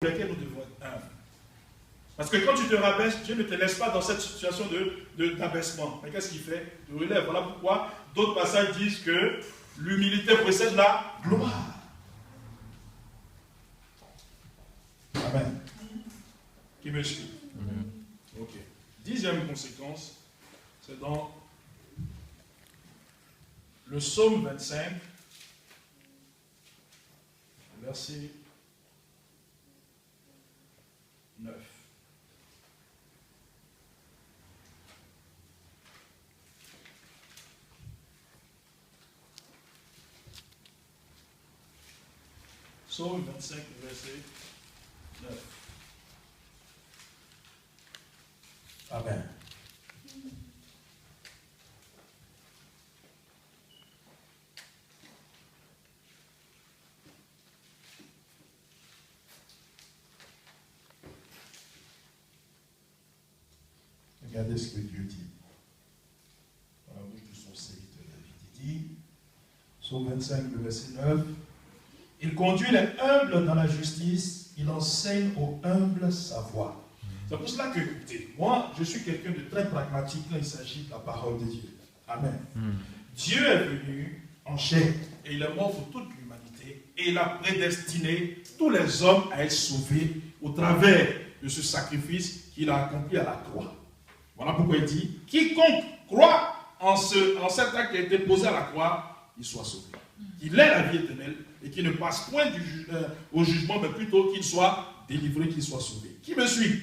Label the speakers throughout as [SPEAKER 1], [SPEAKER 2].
[SPEAKER 1] lesquels nous devons être humbles. Parce que quand tu te rabaisses, Dieu ne te laisse pas dans cette situation d'abaissement. Mais qu'est-ce qu'il fait? Il te relève. Voilà pourquoi d'autres passages disent que l'humilité précède la gloire. Amen. Qui me suit? Ok. 10e conséquence, c'est dans le psaume 25, verset 9. Psaume 25, verset 9. Amen. Regardez ce que Dieu dit. Dans la bouche de son serviteur David, il dit, Psaume 25, le verset 9, il conduit les humbles dans la justice, il enseigne aux humbles sa voie. C'est pour cela que, écoutez, moi, je suis quelqu'un de très pragmatique quand il s'agit de la parole de Dieu. Amen. Dieu est venu en chair et il est mort pour toute l'humanité et il a prédestiné tous les hommes à être sauvés au travers de ce sacrifice qu'il a accompli à la croix. Voilà pourquoi il dit, quiconque croit en cet acte qui a été posé à la croix, il soit sauvé. Qu'il ait la vie éternelle et qu'il ne passe point au jugement, mais plutôt qu'il soit délivré, qu'il soit sauvé. Qui me suit?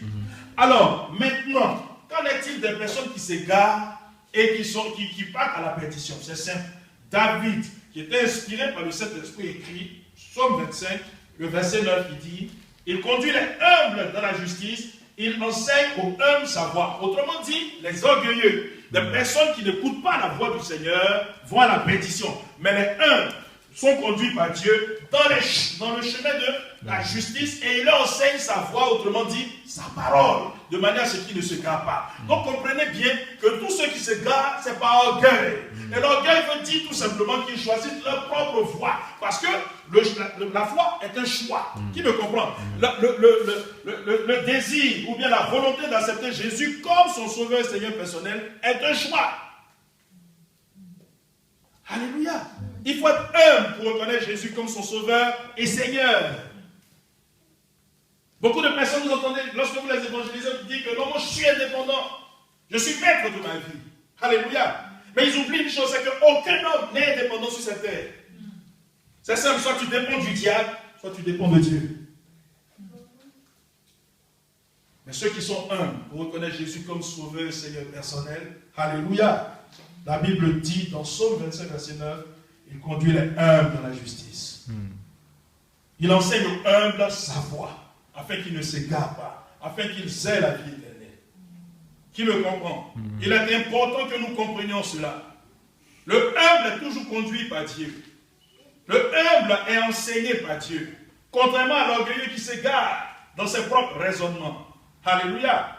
[SPEAKER 1] Alors, maintenant, qu'en est-il des personnes qui s'égarent et qui partent à la perdition? C'est simple. David, qui était inspiré par le Saint-Esprit, écrit, Psaume 25, le verset 9, il dit, il conduit les humbles dans la justice, il enseigne aux humbles sa voie. Autrement dit, les orgueilleux, des personnes qui n'écoutent pas la voix du Seigneur, vont à la perdition. Mais les humbles sont conduits par Dieu dans le chemin de la justice et il leur enseigne sa voix, autrement dit, sa parole, de manière à ce qu'ils ne se garent pas. Donc comprenez bien que tous ceux qui se garent, c'est par orgueil. Et l'orgueil veut dire tout simplement qu'ils choisissent leur propre voie. Parce que la foi est un choix. Qui me comprend? Le désir ou bien la volonté d'accepter Jésus comme son sauveur et Seigneur personnel est un choix. Alléluia. Il faut être humble pour reconnaître Jésus comme son sauveur et Seigneur. Beaucoup de personnes, vous entendez, lorsque vous les évangélisez, vous dites que non, moi je suis indépendant. Je suis maître de ma vie. Alléluia. Mais ils oublient une chose, c'est qu'aucun homme n'est indépendant sur cette terre. C'est simple, soit tu dépends du diable, soit tu dépends de Dieu. Mais ceux qui sont humbles pour reconnaître Jésus comme sauveur et Seigneur personnel, alléluia. La Bible dit dans Psaume 25, verset 9, il conduit les humbles dans la justice. Il enseigne aux humbles sa voie, afin qu'ils ne s'égarent pas, afin qu'ils aient la vie éternelle. Qui me comprend? Il est important que nous comprenions cela. Le humble est toujours conduit par Dieu. Le humble est enseigné par Dieu. Contrairement à l'orgueilleux qui s'égare dans ses propres raisonnements. Alléluia.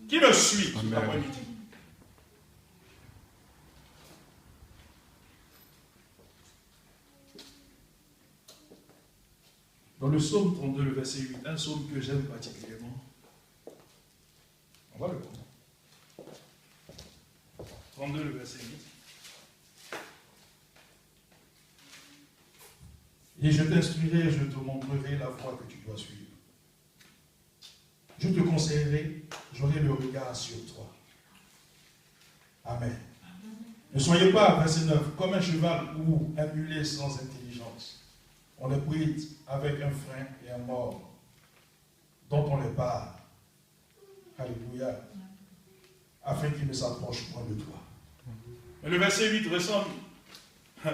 [SPEAKER 1] Qui me suit cet après-midi? Dans le psaume 32, le verset 8, un psaume que j'aime particulièrement, on va le prendre. 32, le verset 8. Et je t'instruirai, je te montrerai la voie que tu dois suivre. Je te conseillerai, j'aurai le regard sur toi. Amen. Ne soyez pas, verset 9, comme un cheval ou un mulet sans intelligence. On les bride avec un frein et un mors, dont on les barre. Alléluia. Afin qu'ils ne s'approchent point de toi. Mais le verset 8 ressemble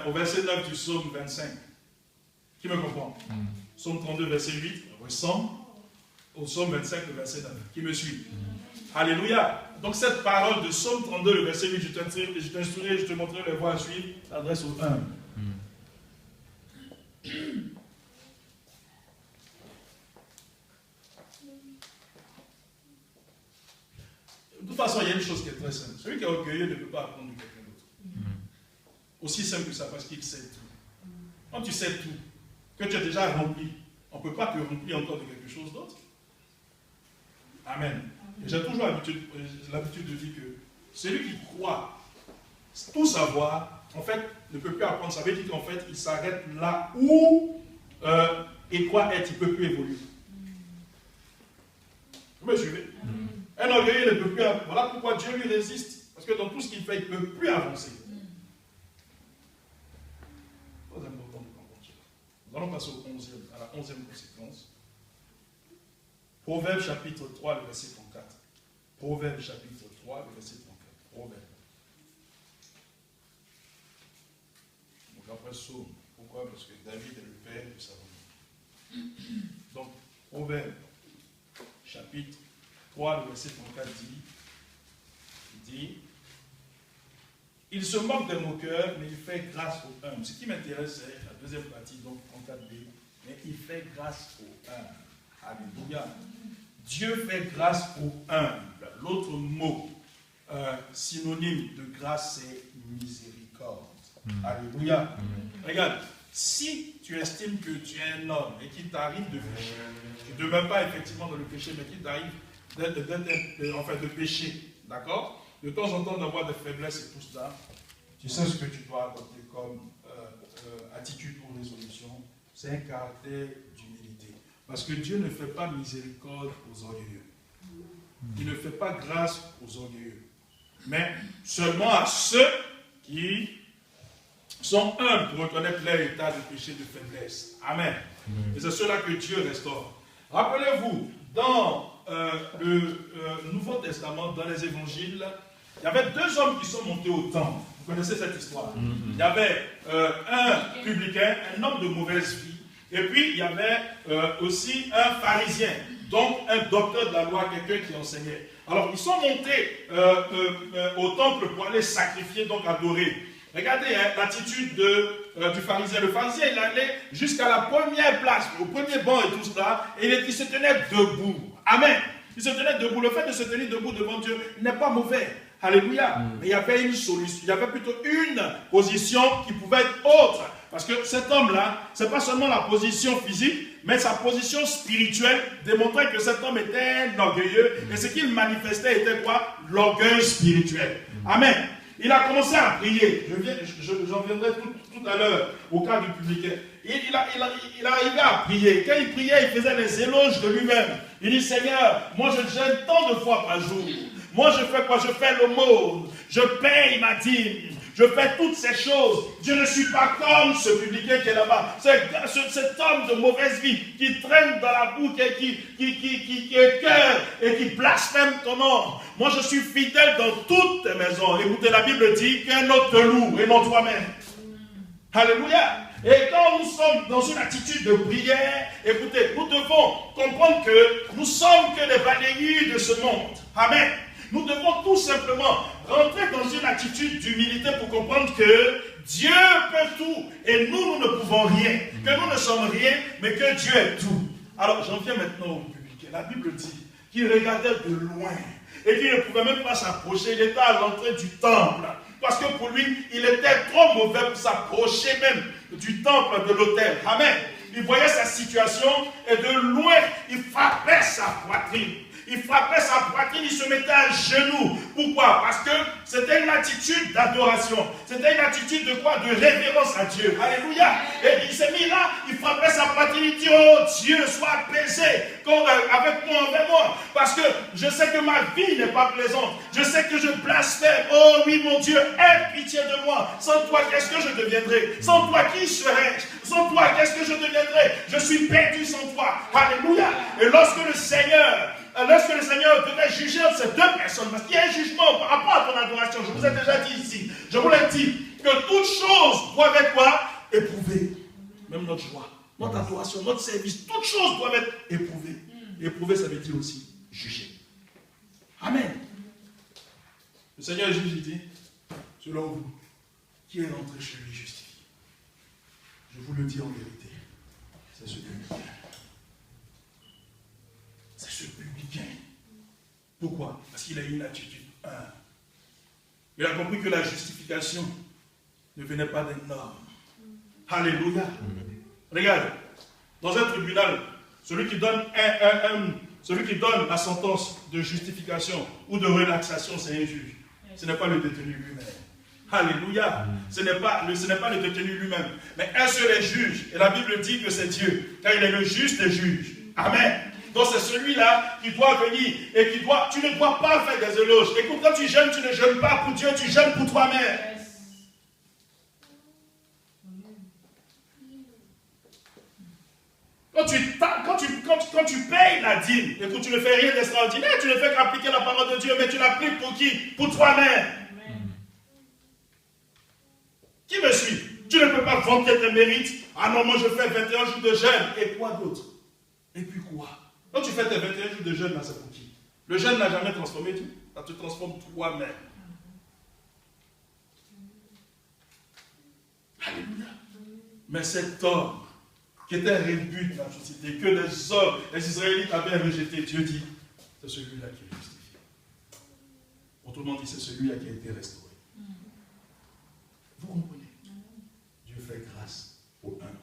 [SPEAKER 1] au verset 9 du psaume 25. Qui me comprend? Psaume 32, verset 8 ressemble au psaume 25, le verset 9. Qui me suit? Alléluia. Donc cette parole de psaume 32, le verset 8, je t'instruirai, je te montrerai les voies à suivre, s'adresse aux humbles. De toute façon, il y a une chose qui est très simple. Celui qui est orgueilleux ne peut pas apprendre de quelqu'un d'autre. Aussi simple que ça, parce qu'il sait tout. Quand tu sais tout, que tu as déjà rempli, on ne peut pas te remplir encore de quelque chose d'autre. Amen. Et j'ai toujours l'habitude de dire que celui qui croit tout savoir, en fait, ne peut plus apprendre. Ça veut dire qu'en fait, il s'arrête là où il croit être, il ne peut plus évoluer. Vous me suivez? Un orgueilleux ne peut plus avancer. Voilà pourquoi Dieu lui résiste. Parce que dans tout ce qu'il fait, il ne peut plus avancer. Très important de comprendre cela. Nous allons passer à la 11e conséquence. Proverbe chapitre 3, le verset 34. Proverbe chapitre 3, le verset 34. Proverbe. Donc après Psaume. Pourquoi? Parce que David est le père de Salomon. Donc, Proverbe chapitre 3, le verset 34 dit, il se moque des moqueurs, mais il fait grâce aux humbles. Ce qui m'intéresse, c'est la deuxième partie, donc 34b, mais il fait grâce aux humbles. Alléluia. Dieu fait grâce aux humbles. L'autre mot synonyme de grâce, c'est miséricorde. Alléluia. Regarde, si tu estimes que tu es un homme et qu'il t'arrive de pécher, tu ne demeures pas effectivement dans le péché, mais qu'il t'arrive de pécher, d'accord? De temps en temps d'avoir des faiblesses et tout cela, tu sais ce que tu dois adopter comme attitude ou résolution, c'est un caractère d'humilité. Parce que Dieu ne fait pas miséricorde aux orgueilleux. Il ne fait pas grâce aux orgueilleux. Mais seulement à ceux qui sont humbles pour reconnaître leur état de péché, de faiblesse. Amen. Et c'est cela que Dieu restaure. Rappelez-vous, dans le Nouveau Testament, dans les évangiles, il y avait deux hommes qui sont montés au temple. Vous connaissez cette histoire. Il y avait un publicain, un homme de mauvaise vie, et puis il y avait aussi un pharisien, donc un docteur de la loi, quelqu'un qui enseignait. Alors ils sont montés au temple pour aller sacrifier, donc adorer. Regardez l'attitude du pharisien. Le pharisien, il allait jusqu'à la première place, au premier banc et tout cela, et il se tenait debout. Amen. Il se tenait debout. Le fait de se tenir debout devant Dieu n'est pas mauvais. Alléluia. Mais il y avait une solution, il y avait plutôt une position qui pouvait être autre. Parce que cet homme-là, ce n'est pas seulement la position physique, mais sa position spirituelle démontrait que cet homme était un orgueilleux. Et ce qu'il manifestait était quoi? L'orgueil spirituel. Amen. Il a commencé à prier. J'en viendrai tout à l'heure au cas du publicain. Il arrivait à prier. Quand il priait, il faisait les éloges de lui-même. Il dit, Seigneur, moi je gêne tant de fois par jour. Moi je fais quoi? Je fais l'aumône. Je paye ma dîme. Je fais toutes ces choses. Je ne suis pas comme ce publicain qui est là-bas. Cet homme de mauvaise vie qui traîne dans la boue, qui écoeure et qui blasphème ton nom. Moi, je suis fidèle dans toutes tes maisons. Écoutez, la Bible dit qu'un autre te loue et non toi-même. Alléluia. Et quand nous sommes dans une attitude de prière, écoutez, nous devons comprendre que nous sommes que les balayés de ce monde. Amen. Nous devons tout simplement rentrer dans une attitude d'humilité pour comprendre que Dieu peut tout et nous ne pouvons rien. Que nous ne sommes rien, mais que Dieu est tout. Alors, j'en viens maintenant au public. La Bible dit qu'il regardait de loin et qu'il ne pouvait même pas s'approcher. Il était à l'entrée du temple. Parce que pour lui, il était trop mauvais pour s'approcher même du temple, de l'autel. Amen. Il voyait sa situation et de loin, il frappait sa poitrine. Il frappait sa poitrine, il se mettait à genoux. Pourquoi? Parce que c'était une attitude d'adoration. C'était une attitude de quoi? De révérence à Dieu. Alléluia. Et il s'est mis là, il frappait sa poitrine, il dit, oh Dieu, sois apaisé avec moi, envers moi. Parce que je sais que ma vie n'est pas plaisante. Je sais que je blasphème. Oh oui, mon Dieu, aie pitié de moi. Sans toi, qu'est-ce que je deviendrai? Sans toi, qui serais-je? Sans toi, qu'est-ce que je deviendrai? Je suis perdu sans toi. Alléluia. Et lorsque le Seigneur devait juger ces deux personnes, parce qu'il y a un jugement par rapport à ton adoration, je vous ai déjà dit ici, je vous l'ai dit, que toutes choses doivent être quoi? Éprouvées. Même notre joie, notre adoration, notre service, toutes choses doivent être éprouvées. Éprouver, ça veut dire aussi juger. Amen. Le Seigneur juge, il dit, selon vous, qui est rentré chez lui justifié? Je vous le dis en vérité, c'est ce publicain. C'est ce publicain. Pourquoi? Parce qu'il a une attitude humble. Il a compris que la justification ne venait pas d'un homme. Alléluia. Regarde, Dans un tribunal, celui qui donne la sentence de justification ou de relaxation, c'est un juge. Ce n'est pas le détenu lui-même. Alléluia. Ce n'est pas le détenu lui-même. Mais un seul est juge. Et la Bible dit que c'est Dieu. Car il est le juste des juges. Amen. Donc c'est celui-là qui doit venir et qui doit... Tu ne dois pas faire des éloges. Écoute, quand tu jeûnes, tu ne jeûnes pas pour Dieu, tu jeûnes pour toi-même. Quand tu payes la dîme, écoute, tu ne fais rien d'extraordinaire, tu ne fais qu'appliquer la parole de Dieu, mais tu l'appliques pour qui? Pour toi-même. Qui me suit? Tu ne peux pas vanter tes mérites. Ah non, moi je fais 21 jours de jeûne. Et quoi d'autre? Et puis quoi? Quand tu fais tes 21 jours de jeûne, là, c'est pour qui? Le jeûne n'a jamais transformé Dieu. Ça te transforme toi-même. Alléluia. Mais cet homme, qui était un rébut de la société, que les hommes, les Israélites avaient rejeté, Dieu dit, c'est celui-là qui est justifié. Autrement dit, c'est celui-là qui a été restauré. Vous comprenez? Dieu fait grâce aux uns